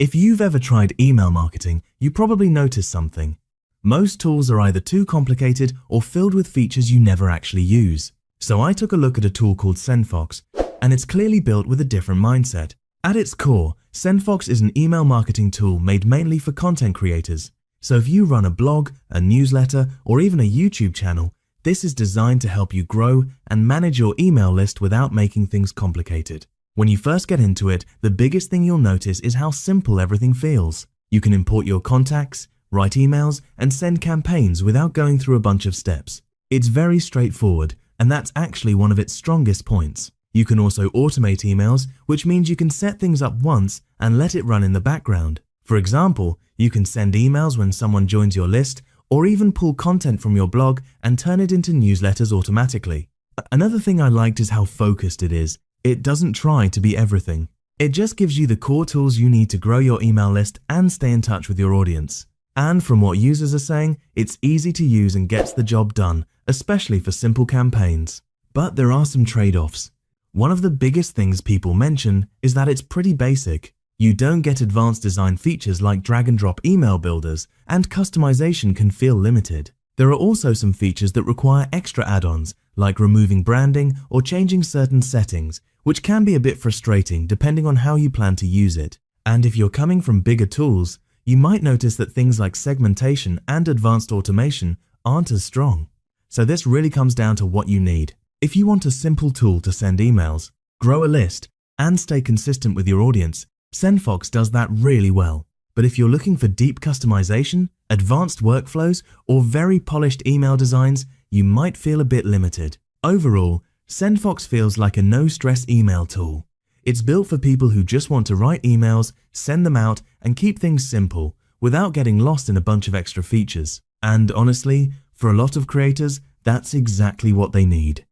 If you've ever tried email marketing, you probably noticed something. Most tools are either too complicated or filled with features you never actually use. So I took a look at a tool called SendFox, and it's clearly built with a different mindset. At its core, SendFox is an email marketing tool made mainly for content creators. So if you run a blog, a newsletter, or even a YouTube channel, this is designed to help you grow and manage your email list without making things complicated. When you first get into it, the biggest thing you'll notice is how simple everything feels. You can import your contacts, write emails, and send campaigns without going through a bunch of steps. It's very straightforward, and that's actually one of its strongest points. You can also automate emails, which means you can set things up once and let it run in the background. For example, you can send emails when someone joins your list, or even pull content from your blog and turn it into newsletters automatically. Another thing I liked is how focused it is. It doesn't try to be everything. It just gives you the core tools you need to grow your email list and stay in touch with your audience. And from what users are saying, it's easy to use and gets the job done, especially for simple campaigns. But there are some trade-offs. One of the biggest things people mention is that it's pretty basic. You don't get advanced design features like drag-and-drop email builders, and customization can feel limited. There are also some features that require extra add-ons, like removing branding or changing certain settings, which can be a bit frustrating depending on how you plan to use it. And if you're coming from bigger tools, you might notice that things like segmentation and advanced automation aren't as strong. So this really comes down to what you need. If you want a simple tool to send emails, grow a list, and stay consistent with your audience, SendFox does that really well. But if you're looking for deep customization, advanced workflows, or very polished email designs, you might feel a bit limited. Overall, SendFox feels like a no-stress email tool. It's built for people who just want to write emails, send them out, and keep things simple without getting lost in a bunch of extra features. And honestly, for a lot of creators, that's exactly what they need.